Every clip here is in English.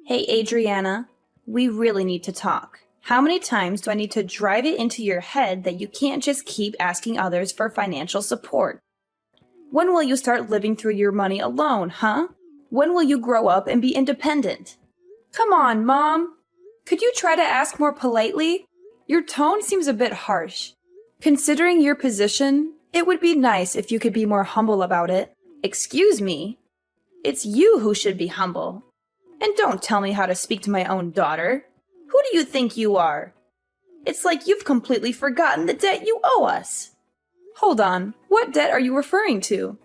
Hey, Adriana, we really need to talk. How many times do I need to drive it into your head that you can't just keep asking others for financial support? When will you start living through your money alone, huh? When will you grow up and be independent? Come on, Mom! Could you try to ask more politely? Your tone seems a bit harsh. Considering your position, it would be nice if you could be more humble about it. Excuse me? It's you who should be humble. And don't tell me how to speak to my own daughter. Who do you think you are? It's like you've completely forgotten the debt you owe us. Hold on, what debt are you referring to?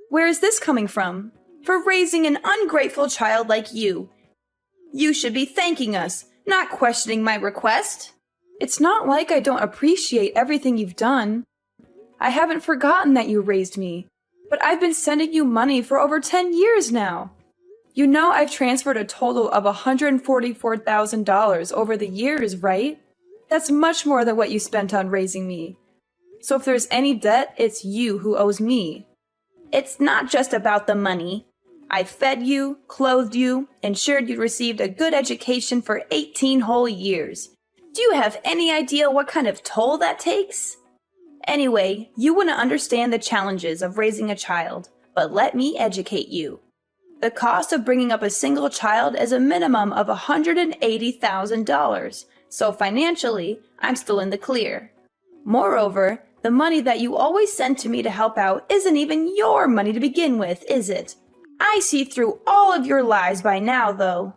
Where is this coming from? For raising an ungrateful child like you. You should be thanking us, not questioning my request. It's not like I don't appreciate everything you've done. I haven't forgotten that you raised me, but I've been sending you money for over 10 years now. You know I've transferred a total of $144,000 over the years, right? That's much more than what you spent on raising me. So if there's any debt, it's you who owes me. It's not just about the money. I fed you, clothed you, ensured you received a good education for 18 whole years. Do you have any idea what kind of toll that takes? Anyway, you wouldn't understand the challenges of raising a child, but let me educate you. The cost of bringing up a single child is a minimum of $180,000, so financially, I'm still in the clear. Moreover, the money that you always send to me to help out isn't even your money to begin with, is it? I see through all of your lies by now, though.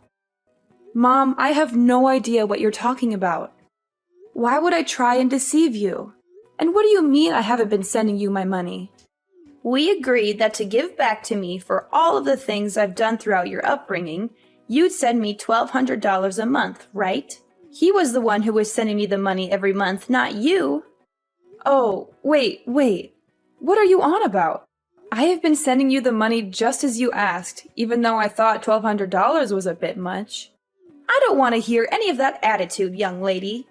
Mom, I have no idea what you're talking about. Why would I try and deceive you? And what do you mean I haven't been sending you my money? We agreed that to give back to me for all of the things I've done throughout your upbringing, you'd send me $1,200 a month, right? He was the one who was sending me the money every month, not you. Oh, wait. What are you on about? I have been sending you the money just as you asked, even though I thought $1,200 was a bit much. I don't want to hear any of that attitude, young lady.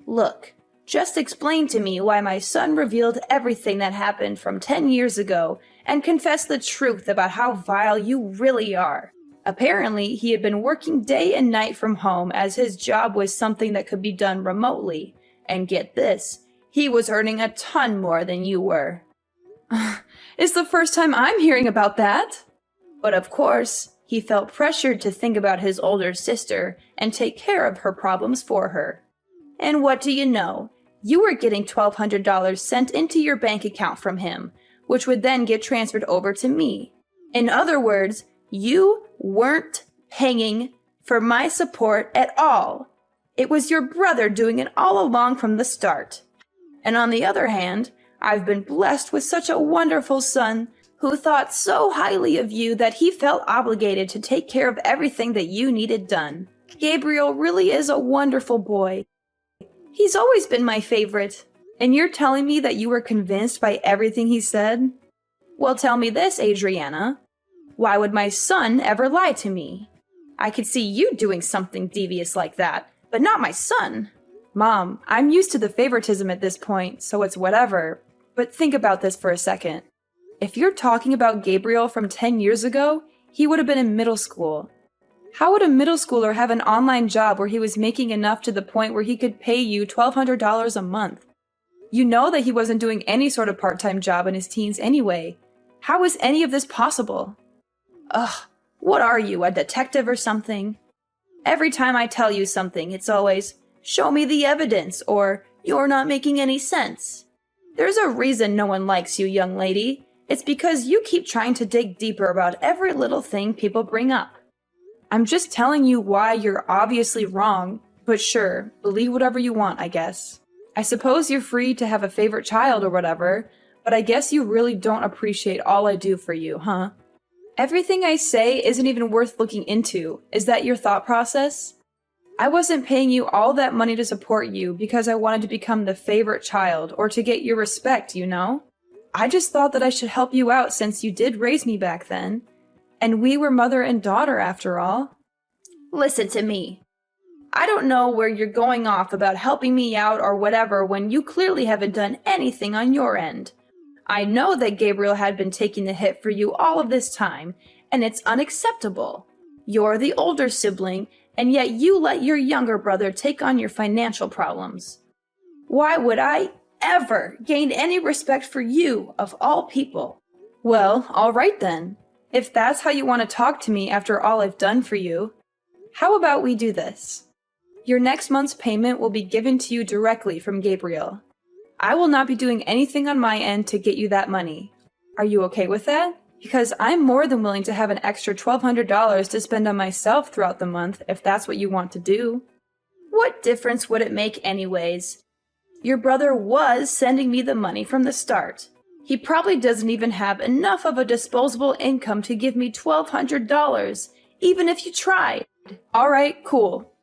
Look, just explain to me why my son revealed everything that happened from 10 years ago and confessed the truth about how vile you really are. Apparently, he had been working day and night from home as his job was something that could be done remotely. And get this, he was earning a ton more than you were. It's the first time I'm hearing about that. But of course, he felt pressured to think about his older sister and take care of her problems for her. And what do you know? You were getting $1,200 sent into your bank account from him, which would then get transferred over to me. In other words, you weren't paying for my support at all. It was your brother doing it all along from the start. And on the other hand, I've been blessed with such a wonderful son who thought so highly of you that he felt obligated to take care of everything that you needed done. Gabriel really is a wonderful boy. He's always been my favorite. And you're telling me that you were convinced by everything he said? Well, tell me this, Adriana. Why would my son ever lie to me? I could see you doing something devious like that, but not my son. Mom, I'm used to the favoritism at this point, so it's whatever. But think about this for a second. If you're talking about Gabriel from 10 years ago, he would have been in middle school. How would a middle schooler have an online job where he was making enough to the point where he could pay you $1,200 a month? You know that he wasn't doing any sort of part-time job in his teens anyway. How is any of this possible? Ugh, what are you, a detective or something? Every time I tell you something, it's always, show me the evidence, or you're not making any sense. There's a reason no one likes you, young lady. It's because you keep trying to dig deeper about every little thing people bring up. I'm just telling you why you're obviously wrong, but sure, believe whatever you want, I guess. I suppose you're free to have a favorite child or whatever, but I guess you really don't appreciate all I do for you, huh? Everything I say isn't even worth looking into. Is that your thought process? I wasn't paying you all that money to support you because I wanted to become the favorite child or to get your respect, you know? I just thought that I should help you out since you did raise me back then. And we were mother and daughter after all. Listen to me. I don't know where you're going off about helping me out or whatever when you clearly haven't done anything on your end. I know that Gabriel had been taking the hit for you all of this time, and it's unacceptable. You're the older sibling, and yet you let your younger brother take on your financial problems. Why would I ever gain any respect for you, of all people? Well, all right then. If that's how you want to talk to me after all I've done for you, how about we do this? Your next month's payment will be given to you directly from Gabriel. I will not be doing anything on my end to get you that money. Are you okay with that? Because I'm more than willing to have an extra $1,200 to spend on myself throughout the month if that's what you want to do. What difference would it make anyways? Your brother was sending me the money from the start. He probably doesn't even have enough of a disposable income to give me $1,200, even if you tried. All right, cool.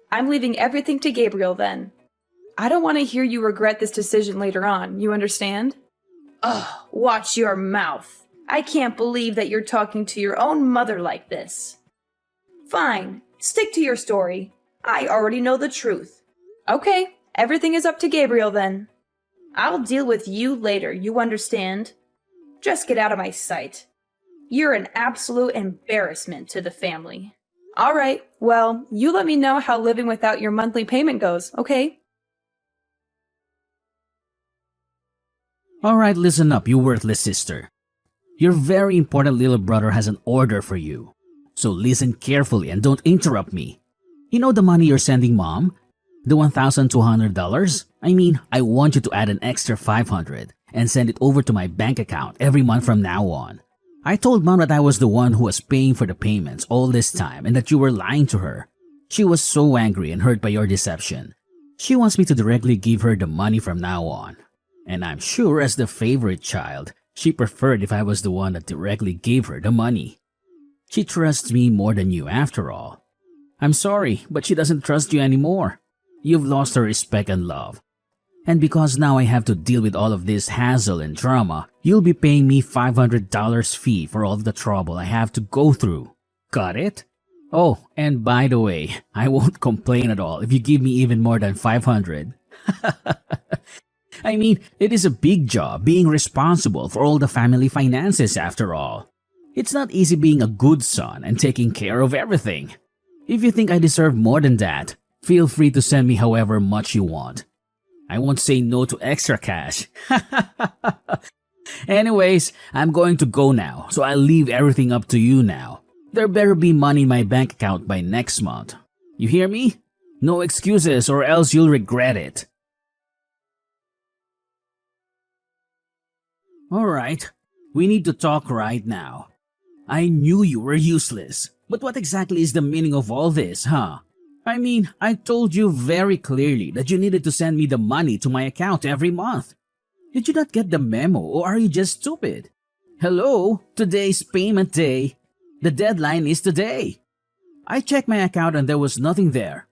I'm leaving everything to Gabriel then. I don't want to hear you regret this decision later on, you understand? Ugh, watch your mouth. I can't believe that you're talking to your own mother like this. Fine, stick to your story. I already know the truth. Okay, everything is up to Gabriel then. I'll deal with you later, you understand? Just get out of my sight. You're an absolute embarrassment to the family. All right, well, you let me know how living without your monthly payment goes, okay? All right, listen up, you worthless sister. Your very important little brother has an order for you. So listen carefully and don't interrupt me. You know the money you're sending mom? The $1,200? I mean, I want you to add an extra $500 and send it over to my bank account every month from now on. I told mom that I was the one who was paying for the payments all this time and that you were lying to her. She was so angry and hurt by your deception. She wants me to directly give her the money from now on. And I'm sure as the favorite child, she preferred if I was the one that directly gave her the money. She trusts me more than you after all. I'm sorry, but she doesn't trust you anymore. You've lost her respect and love. And because now I have to deal with all of this hassle and drama, you'll be paying me $500 fee for all of the trouble I have to go through. Got it? Oh, and by the way, I won't complain at all if you give me even more than $500. I mean, it is a big job being responsible for all the family finances after all. It's not easy being a good son and taking care of everything. If you think I deserve more than that, feel free to send me however much you want. I won't say no to extra cash. Anyways, I'm going to go now, so I'll leave everything up to you now. There better be money in my bank account by next month. You hear me? No excuses or else you'll regret it. Alright, we need to talk right now. I knew you were useless, but what exactly is the meaning of all this, huh? I mean, I told you very clearly that you needed to send me the money to my account every month. Did you not get the memo or are you just stupid? Hello, today's payment day. The deadline is today. I checked my account and there was nothing there.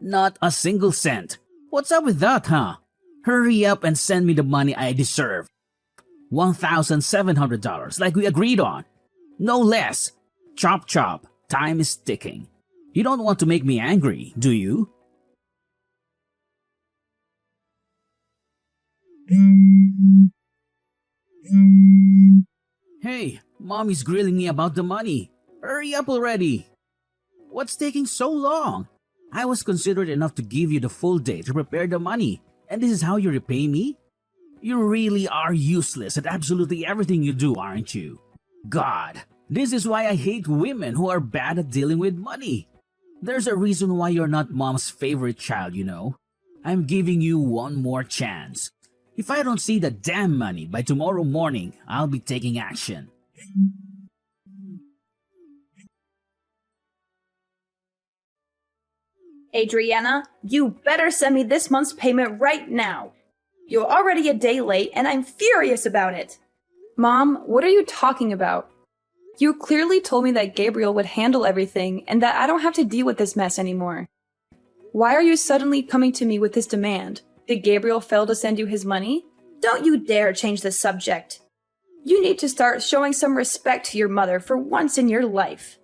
Not a single cent. What's up with that, huh? Hurry up and send me the money I deserve. $1,700 like we agreed on. No less. Chop chop. Time is ticking. You don't want to make me angry, do you? Hey, mommy's grilling me about the money. Hurry up already. What's taking so long? I was considerate enough to give you the full day to prepare the money, and this is how you repay me? You really are useless at absolutely everything you do, aren't you? God, this is why I hate women who are bad at dealing with money. There's a reason why you're not mom's favorite child, you know. I'm giving you one more chance. If I don't see the damn money by tomorrow morning, I'll be taking action. Adriana, you better send me this month's payment right now. You're already a day late and I'm furious about it. Mom, what are you talking about? You clearly told me that Gabriel would handle everything and that I don't have to deal with this mess anymore. Why are you suddenly coming to me with this demand? Did Gabriel fail to send you his money? Don't you dare change the subject. You need to start showing some respect to your mother for once in your life.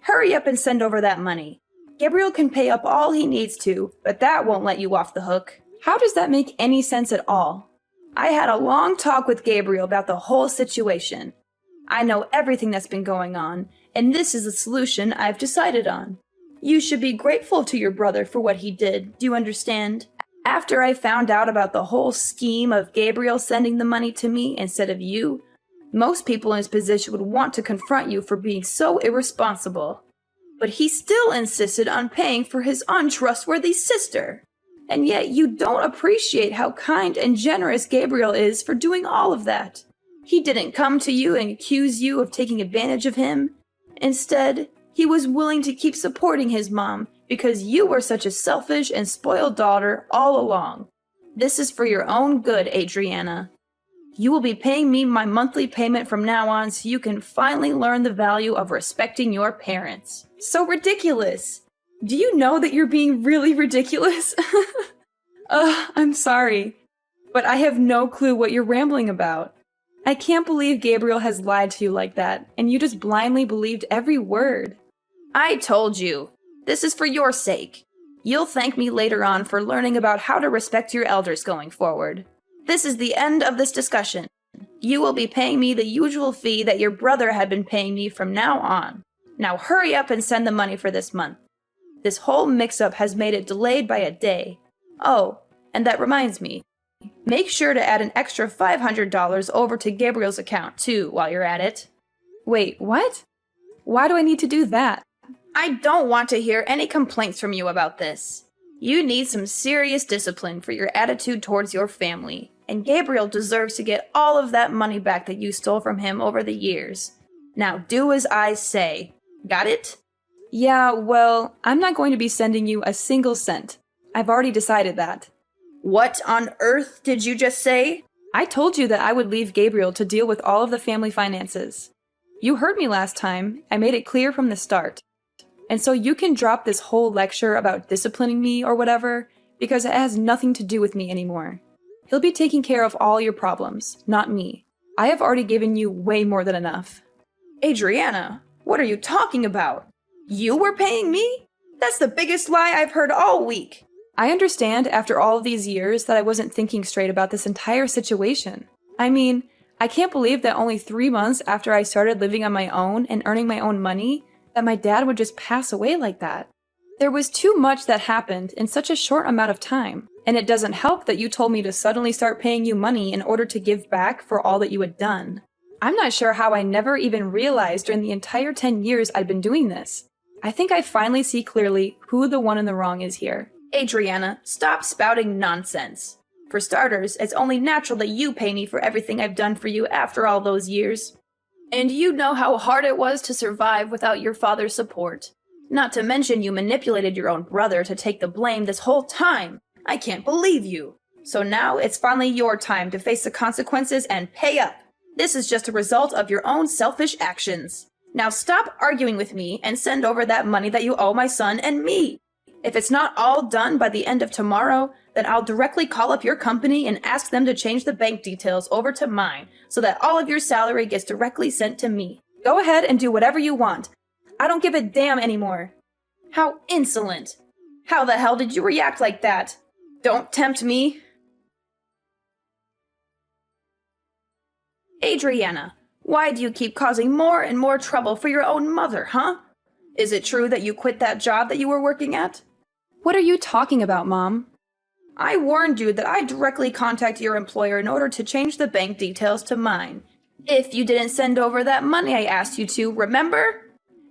Hurry up and send over that money. Gabriel can pay up all he needs to, but that won't let you off the hook. How does that make any sense at all? I had a long talk with Gabriel about the whole situation. I know everything that's been going on, and this is the solution I've decided on. You should be grateful to your brother for what he did, do you understand? After I found out about the whole scheme of Gabriel sending the money to me instead of you, most people in his position would want to confront you for being so irresponsible. But he still insisted on paying for his untrustworthy sister. And yet you don't appreciate how kind and generous Gabriel is for doing all of that. He didn't come to you and accuse you of taking advantage of him. Instead, he was willing to keep supporting his mom because you were such a selfish and spoiled daughter all along. This is for your own good, Adriana. You will be paying me my monthly payment from now on so you can finally learn the value of respecting your parents. So ridiculous! Do you know that you're being really ridiculous? I'm sorry, but I have no clue what you're rambling about. I can't believe Gabriel has lied to you like that, and you just blindly believed every word. I told you, this is for your sake. You'll thank me later on for learning about how to respect your elders going forward. This is the end of this discussion. You will be paying me the usual fee that your brother had been paying me from now on. Now hurry up and send the money for this month. This whole mix-up has made it delayed by a day. Oh, and that reminds me. Make sure to add an extra $500 over to Gabriel's account, too, while you're at it. Wait, what? Why do I need to do that? I don't want to hear any complaints from you about this. You need some serious discipline for your attitude towards your family, and Gabriel deserves to get all of that money back that you stole from him over the years. Now do as I say. Got it? Yeah, well, I'm not going to be sending you a single cent. I've already decided that. What on earth did you just say? I told you that I would leave Gabriel to deal with all of the family finances. You heard me last time. I made it clear from the start. And so you can drop this whole lecture about disciplining me or whatever, because it has nothing to do with me anymore. He'll be taking care of all your problems, not me. I have already given you way more than enough. Adriana, what are you talking about? You were paying me? That's the biggest lie I've heard all week. I understand after all of these years that I wasn't thinking straight about this entire situation. I mean, I can't believe that only 3 months after I started living on my own and earning my own money, that my dad would just pass away like that. There was too much that happened in such a short amount of time, and it doesn't help that you told me to suddenly start paying you money in order to give back for all that you had done. I'm not sure how I never even realized during the entire 10 years I'd been doing this. I think I finally see clearly who the one in the wrong is here. Adriana, stop spouting nonsense. For starters, it's only natural that you pay me for everything I've done for you after all those years. And you know how hard it was to survive without your father's support. Not to mention you manipulated your own brother to take the blame this whole time. I can't believe you. So now it's finally your time to face the consequences and pay up. This is just a result of your own selfish actions. Now stop arguing with me and send over that money that you owe my son and me. If it's not all done by the end of tomorrow, then I'll directly call up your company and ask them to change the bank details over to mine so that all of your salary gets directly sent to me. Go ahead and do whatever you want. I don't give a damn anymore. How insolent! How the hell did you react like that? Don't tempt me. Adriana, why do you keep causing more and more trouble for your own mother, huh? Is it true that you quit that job that you were working at? What are you talking about, Mom? I warned you that I'd directly contact your employer in order to change the bank details to mine. If you didn't send over that money I asked you to, remember?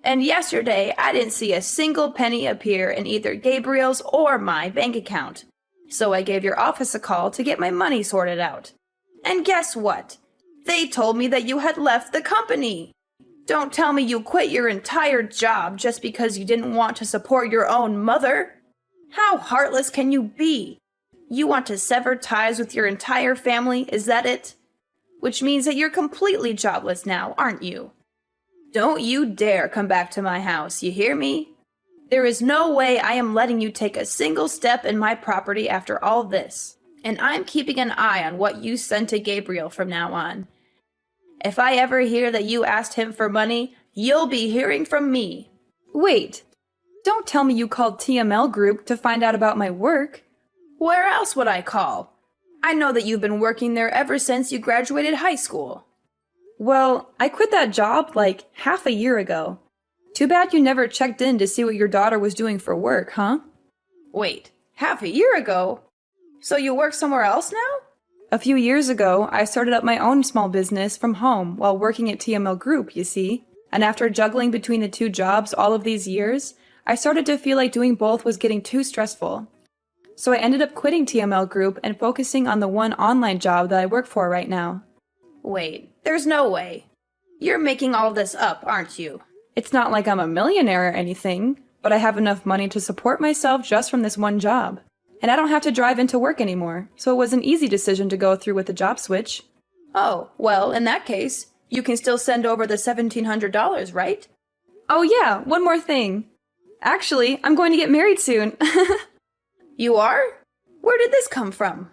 And yesterday, I didn't see a single penny appear in either Gabriel's or my bank account. So I gave your office a call to get my money sorted out. And guess what? They told me that you had left the company. Don't tell me you quit your entire job just because you didn't want to support your own mother. How heartless can you be? You want to sever ties with your entire family, is that it? Which means that you're completely jobless now, aren't you? Don't you dare come back to my house, you hear me? There is no way I am letting you take a single step in my property after all this. And I'm keeping an eye on what you send to Gabriel from now on. If I ever hear that you asked him for money, you'll be hearing from me. Wait, don't tell me you called TML Group to find out about my work. Where else would I call? I know that you've been working there ever since you graduated high school. Well, I quit that job like half a year ago. Too bad you never checked in to see what your daughter was doing for work, huh? Wait, half a year ago? So you work somewhere else now? A few years ago, I started up my own small business from home while working at TML Group, you see. And after juggling between the two jobs all of these years, I started to feel like doing both was getting too stressful. So I ended up quitting TML Group and focusing on the one online job that I work for right now. Wait, there's no way. You're making all this up, aren't you? It's not like I'm a millionaire or anything, but I have enough money to support myself just from this one job. And I don't have to drive into work anymore, so it was an easy decision to go through with the job switch. Oh, well, in that case, you can still send over the $1,700, right? Oh yeah, one more thing. Actually, I'm going to get married soon. You are? Where did this come from?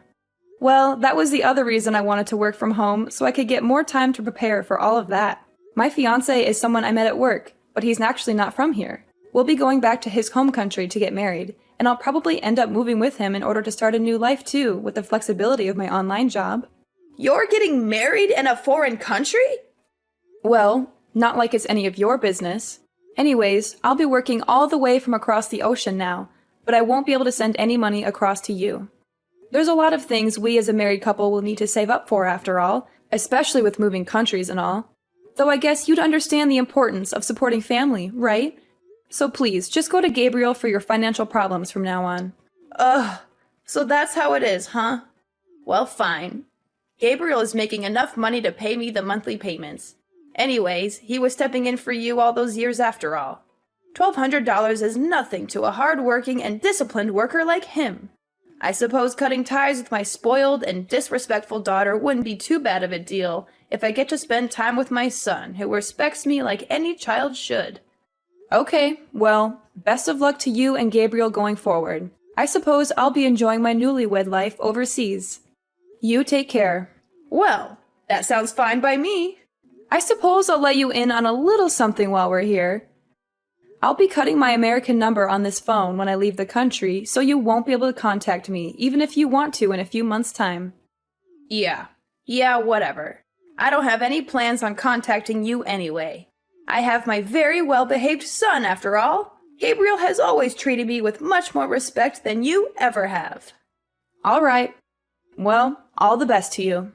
Well, that was the other reason I wanted to work from home, so I could get more time to prepare for all of that. My fiancé is someone I met at work, but he's actually not from here. We'll be going back to his home country to get married, and I'll probably end up moving with him in order to start a new life too, with the flexibility of my online job. You're getting married in a foreign country? Well, not like it's any of your business. Anyways, I'll be working all the way from across the ocean now, but I won't be able to send any money across to you. There's a lot of things we as a married couple will need to save up for after all, especially with moving countries and all. Though I guess you'd understand the importance of supporting family, right? So please, just go to Gabriel for your financial problems from now on. Ugh, so that's how it is, huh? Well, fine. Gabriel is making enough money to pay me the monthly payments. Anyways, he was stepping in for you all those years after all. $1,200 is nothing to a hard-working and disciplined worker like him. I suppose cutting ties with my spoiled and disrespectful daughter wouldn't be too bad of a deal if I get to spend time with my son, who respects me like any child should. Okay, well, best of luck to you and Gabriel going forward. I suppose I'll be enjoying my newlywed life overseas. You take care. Well, that sounds fine by me. I suppose I'll let you in on a little something while we're here. I'll be cutting my American number on this phone when I leave the country, so you won't be able to contact me, even if you want to in a few months' time. Yeah, whatever. I don't have any plans on contacting you anyway. I have my very well-behaved son, after all. Gabriel has always treated me with much more respect than you ever have. All right. Well, all the best to you.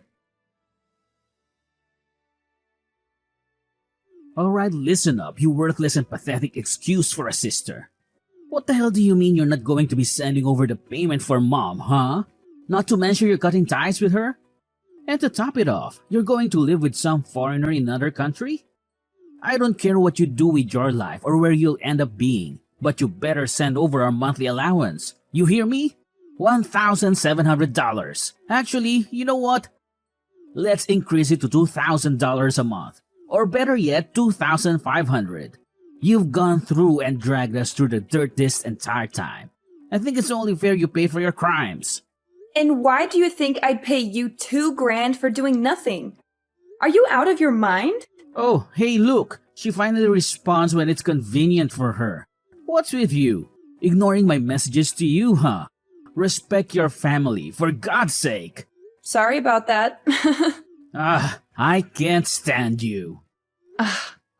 Alright, listen up, you worthless and pathetic excuse for a sister. What the hell do you mean you're not going to be sending over the payment for mom, huh? Not to mention you're cutting ties with her? And to top it off, you're going to live with some foreigner in another country? I don't care what you do with your life or where you'll end up being, but you better send over our monthly allowance. You hear me? $1,700. Actually, you know what? Let's increase it to $2,000 a month. Or better yet, $2,500. You've gone through and dragged us through the dirt this entire time. I think it's only fair you pay for your crimes. And why do you think I'd pay you $2,000 for doing nothing? Are you out of your mind? Oh, hey look, she finally responds when it's convenient for her. What's with you? Ignoring my messages to you, huh? Respect your family, for God's sake. Sorry about that. I can't stand you.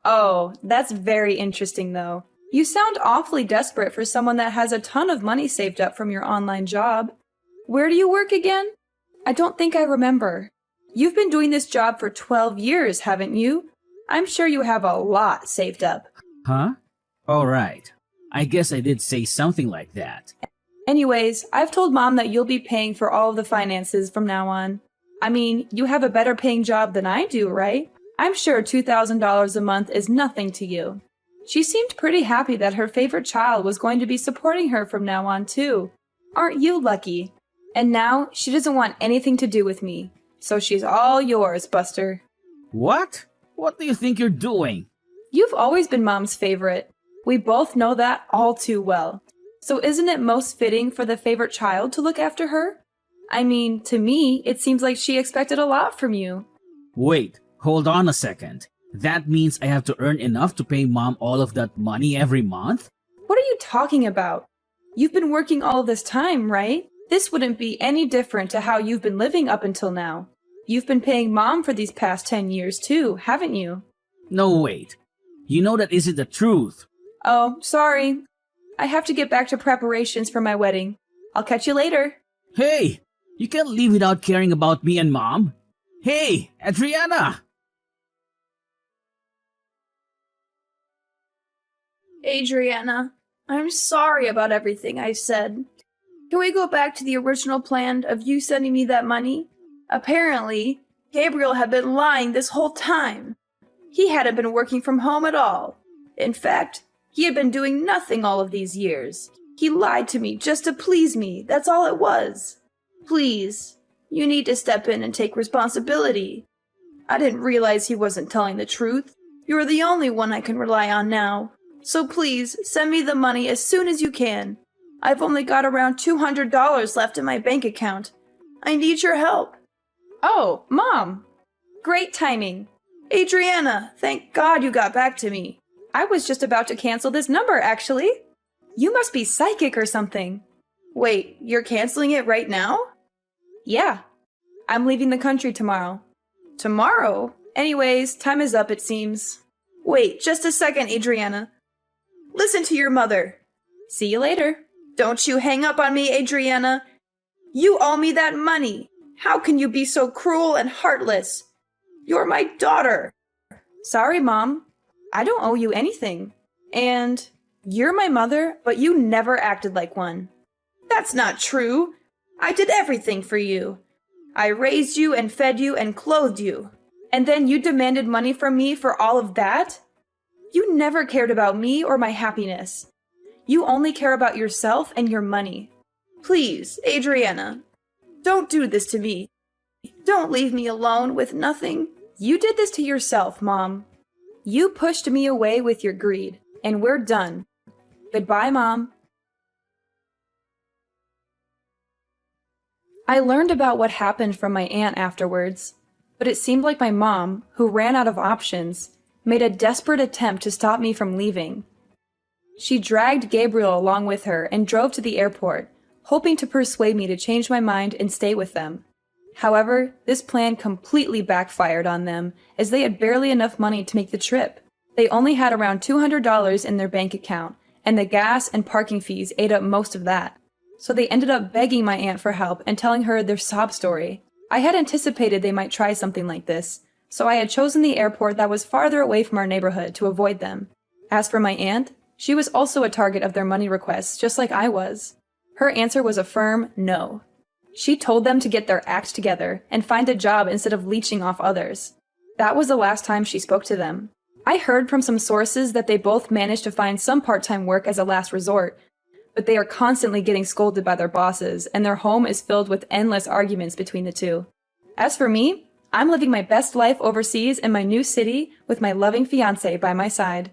Oh, that's very interesting though. You sound awfully desperate for someone that has a ton of money saved up from your online job. Where do you work again? I don't think I remember. You've been doing this job for 12 years, haven't you? I'm sure you have a lot saved up. Huh? Alright. I guess I did say something like that. Anyways, I've told Mom that you'll be paying for all of the finances from now on. I mean, you have a better paying job than I do, right? I'm sure $2,000 a month is nothing to you. She seemed pretty happy that her favorite child was going to be supporting her from now on, too. Aren't you lucky? And now she doesn't want anything to do with me. So she's all yours, Buster. What? What do you think you're doing? You've always been Mom's favorite. We both know that all too well. So isn't it most fitting for the favorite child to look after her? I mean, to me, it seems like she expected a lot from you. Wait, hold on a second. That means I have to earn enough to pay Mom all of that money every month? What are you talking about? You've been working all this time, right? This wouldn't be any different to how you've been living up until now. You've been paying Mom for these past 10 years too, haven't you? No, wait. You know that isn't the truth. Oh, sorry. I have to get back to preparations for my wedding. I'll catch you later. Hey, you can't leave without caring about me and Mom. Hey, Adriana! Adriana, I'm sorry about everything I said. Can we go back to the original plan of you sending me that money? Apparently, Gabriel had been lying this whole time. He hadn't been working from home at all. In fact, he had been doing nothing all of these years. He lied to me just to please me, that's all it was. Please, you need to step in and take responsibility. I didn't realize he wasn't telling the truth. You're the only one I can rely on now. So please, send me the money as soon as you can. I've only got around $200 left in my bank account. I need your help. Oh, Mom! Great timing. Adriana, thank God you got back to me. I was just about to cancel this number, actually. You must be psychic or something. Wait, you're canceling it right now? Yeah. I'm leaving the country tomorrow. Tomorrow? Anyways, time is up, it seems. Wait, just a second, Adriana. Listen to your mother. See you later. Don't you hang up on me, Adriana. You owe me that money. How can you be so cruel and heartless? You're my daughter. Sorry, Mom. I don't owe you anything. And you're my mother, but you never acted like one. That's not true. I did everything for you. I raised you and fed you and clothed you. And then you demanded money from me for all of that? You never cared about me or my happiness. You only care about yourself and your money. Please, Adriana, don't do this to me. Don't leave me alone with nothing. You did this to yourself, Mom. You pushed me away with your greed, and we're done. Goodbye, Mom. I learned about what happened from my aunt afterwards, but it seemed like my mom, who ran out of options, made a desperate attempt to stop me from leaving. She dragged Gabriel along with her and drove to the airport, hoping to persuade me to change my mind and stay with them. However, this plan completely backfired on them, as they had barely enough money to make the trip. They only had around $200 in their bank account, and the gas and parking fees ate up most of that. So they ended up begging my aunt for help and telling her their sob story. I had anticipated they might try something like this, so I had chosen the airport that was farther away from our neighborhood to avoid them. As for my aunt, she was also a target of their money requests, just like I was. Her answer was a firm no. She told them to get their act together and find a job instead of leeching off others. That was the last time she spoke to them. I heard from some sources that they both managed to find some part-time work as a last resort, but they are constantly getting scolded by their bosses, and their home is filled with endless arguments between the two. As for me, I'm living my best life overseas in my new city with my loving fiancé by my side.